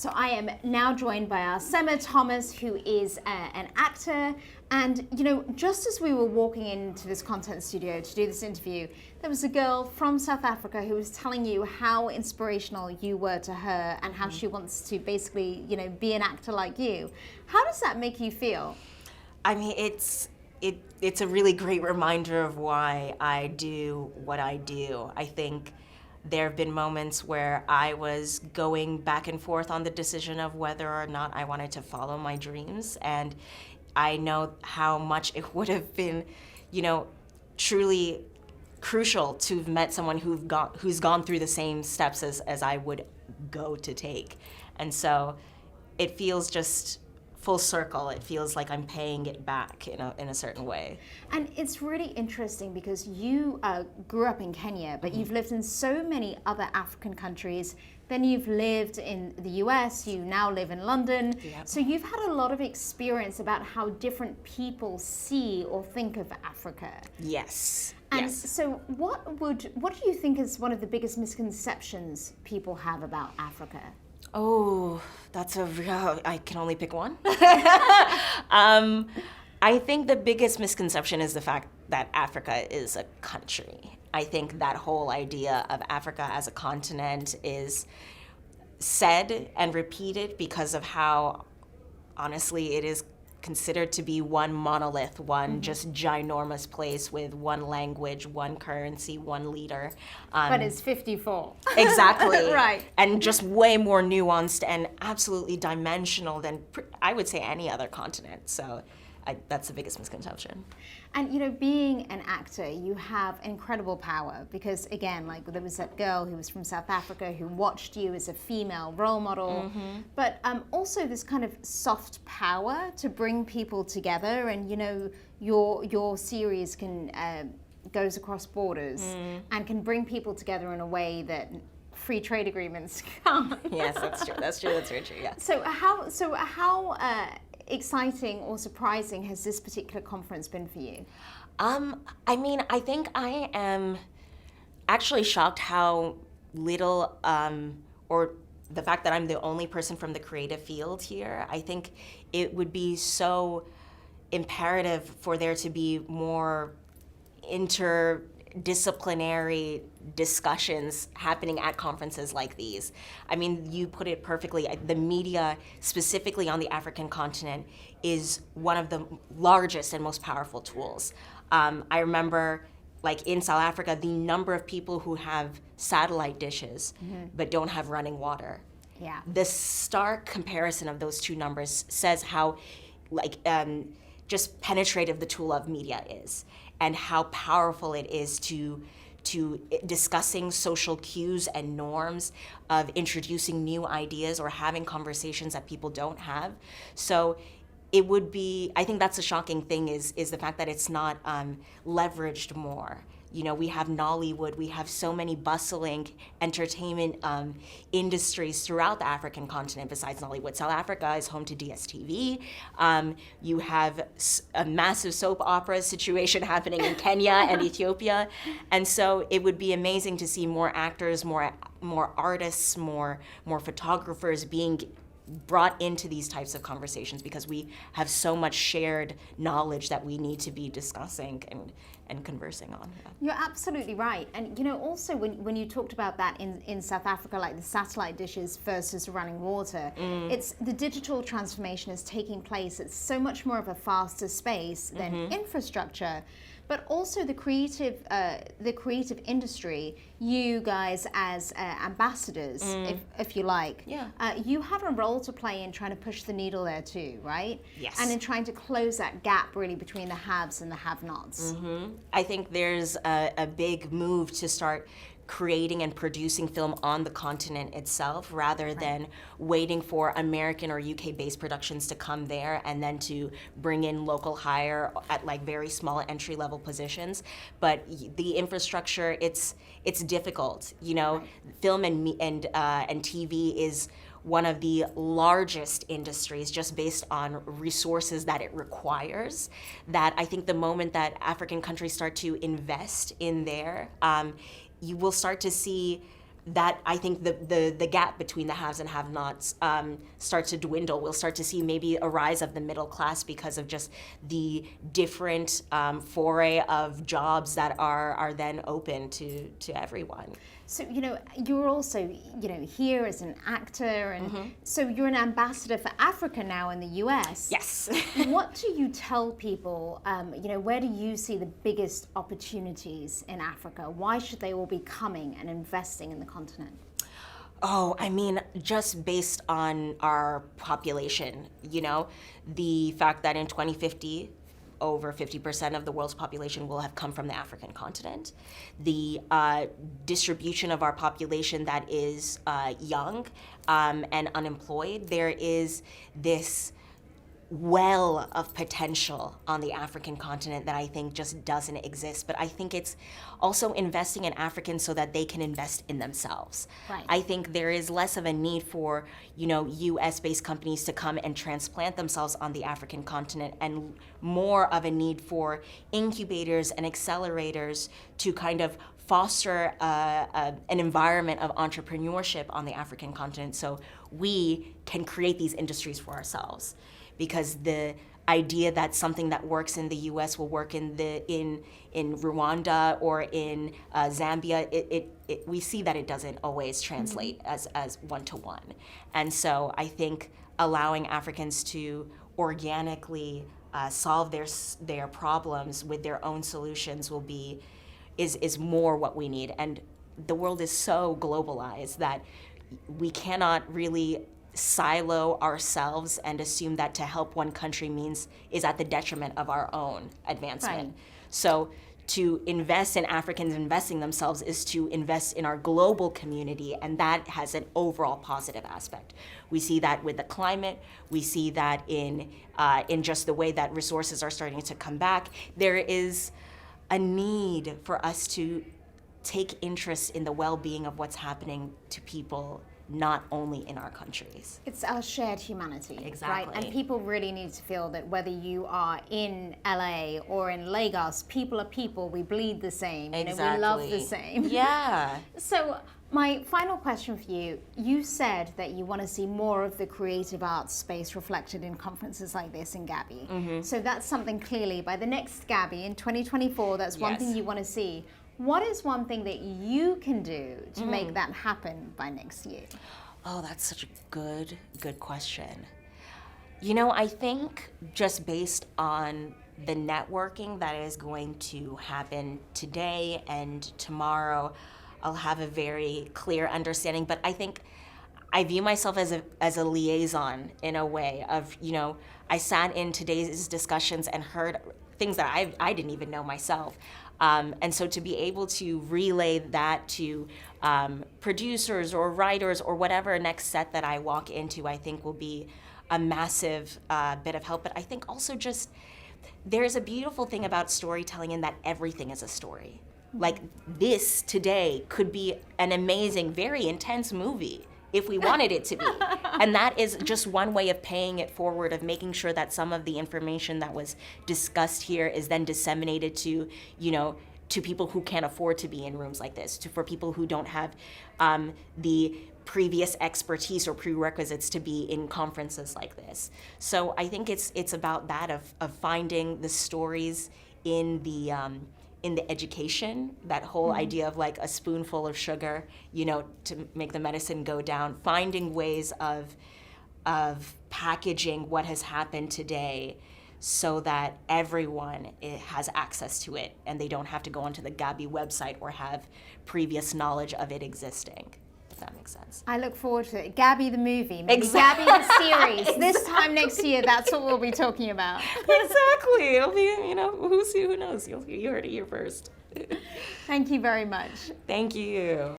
So I am now joined by Arsema Thomas, who is an actor. And, you know, just as we were walking into this content studio to do this interview, there was a girl from South Africa who was telling you how inspirational you were to her and how she wants to basically, you know, be an actor like you. How does that make you feel? I mean, it's a really great reminder of why I do what I do. I think there have been moments where I was going back and forth on the decision of whether or not I wanted to follow my dreams, and I know how much it would have been, you know, truly crucial to have met someone who's gone through the same steps as I would go to take. And so it feels just full circle. It feels like I'm paying it back in a certain way. And it's really interesting because you grew up in Kenya, but you've lived in so many other African countries. Then you've lived in the US, you now live in London. Yep. So you've had a lot of experience about how different people see or think of Africa. Yes. And yes. so what do you think is one of the biggest misconceptions people have about Africa? Oh, that's a real, I can only pick one. I think the biggest misconception is the fact that Africa is a country. I think that whole idea of Africa as a continent is said and repeated because of how, honestly, it is considered to be one monolith, one just ginormous place with one language, one currency, one leader. But it's 54. Exactly. Right. And just way more nuanced and absolutely dimensional than, I would say, any other continent. So that's the biggest misconception. And, you know, being an actor, you have incredible power because, again, like there was that girl who was from South Africa who watched you as a female role model, but also this kind of soft power to bring people together. And, you know, your series can goes across borders and can bring people together in a way that free trade agreements can't. Yes, that's true. That's true. That's very true. Yeah. So how exciting or surprising has this particular conference been for you? I mean, I think I am actually shocked how little, or the fact that I'm the only person from the creative field here. I think it would be so imperative for there to be more interdisciplinary discussions happening at conferences like these. I mean, you put it perfectly. The media, specifically on the African continent, is one of the largest and most powerful tools. I remember, like in South Africa, the number of people who have satellite dishes but don't have running water. Yeah. The stark comparison of those two numbers says how, like, just penetrative the tool of media is, and how powerful it is to discussing social cues and norms, of introducing new ideas or having conversations that people don't have. So it would be, I think that's a shocking thing is the fact that it's not leveraged more. You know, we have Nollywood, we have so many bustling entertainment industries throughout the African continent besides Nollywood. South Africa is home to DSTV. You have a massive soap opera situation happening in Kenya and Ethiopia. And so it would be amazing to see more actors, more artists, more photographers being brought into these types of conversations, because we have so much shared knowledge that we need to be discussing and conversing on. Yeah. You're absolutely right. And, you know, also when you talked about that in South Africa, like the satellite dishes versus running water, it's the digital transformation is taking place. It's so much more of a faster space than infrastructure. But also the creative industry, you guys as ambassadors, if you like, you have a role to play in trying to push the needle there too, right? Yes. And in trying to close that gap really between the haves and the have-nots. I think there's a big move to start creating and producing film on the continent itself, rather than waiting for American or UK-based productions to come there and then to bring in local hire at like very small entry-level positions. But the infrastructure, it's difficult. You know, film and TV is one of the largest industries just based on resources that it requires, that I think the moment that African countries start to invest in there, you will start to see that I think the gap between the haves and have-nots starts to dwindle. We'll start to see maybe a rise of the middle class because of just the different foray of jobs that are then open to everyone. So, you're also, here as an actor, and so you're an ambassador for Africa now in the US. Yes. What do you tell people, where do you see the biggest opportunities in Africa? Why should they all be coming and investing in the continent? Oh, I mean, just based on our population, the fact that in 2050, over 50% of the world's population will have come from the African continent. The distribution of our population that is young and unemployed, there is this well of potential on the African continent that I think just doesn't exist. But I think it's also investing in Africans so that they can invest in themselves. Right. I think there is less of a need for, US-based companies to come and transplant themselves on the African continent, and more of a need for incubators and accelerators to kind of foster an environment of entrepreneurship on the African continent so we can create these industries for ourselves. Because the idea that something that works in the U.S. will work in Rwanda or in Zambia, we see that it doesn't always translate as one-to-one. And so I think allowing Africans to organically solve their problems with their own solutions is more what we need. And the world is so globalized that we cannot really silo ourselves and assume that to help one country is at the detriment of our own advancement. Right. So to invest in Africans investing themselves is to invest in our global community, and that has an overall positive aspect. We see that with the climate. We see that in just the way that resources are starting to come back. There is a need for us to take interest in the well-being of what's happening to people not only in our countries. It's our shared humanity, Exactly. right? And people really need to feel that whether you are in LA or in Lagos, people are people. We bleed the same. Exactly. We love the same. Yeah. So my final question for you, you said that you want to see more of the creative arts space reflected in conferences like this in Gabby. So that's something clearly by the next Gabby in 2024, that's one thing you want to see. What is one thing that you can do to make that happen by next year? Oh, that's such a good question. I think just based on the networking that is going to happen today and tomorrow, I'll have a very clear understanding. But I think I view myself as a liaison in a way of, I sat in today's discussions and heard things that I didn't even know myself. And so to be able to relay that to producers or writers or whatever next set that I walk into, I think will be a massive bit of help. But I think also just there's a beautiful thing about storytelling in that everything is a story. Like this today could be an amazing, very intense movie if we wanted it to be. And that is just one way of paying it forward, of making sure that some of the information that was discussed here is then disseminated to, to people who can't afford to be in rooms like this, for people who don't have the previous expertise or prerequisites to be in conferences like this. So I think it's about that of finding the stories in the education, that whole idea of like a spoonful of sugar, to make the medicine go down, finding ways of packaging what has happened today so that everyone has access to it and they don't have to go onto the Gabby website or have previous knowledge of it existing. If that makes sense. I look forward to it. Gabby the movie, maybe Gabby the series. This time next year, that's what we'll be talking about. Exactly. It'll be, who knows? You heard it here first. Thank you very much. Thank you.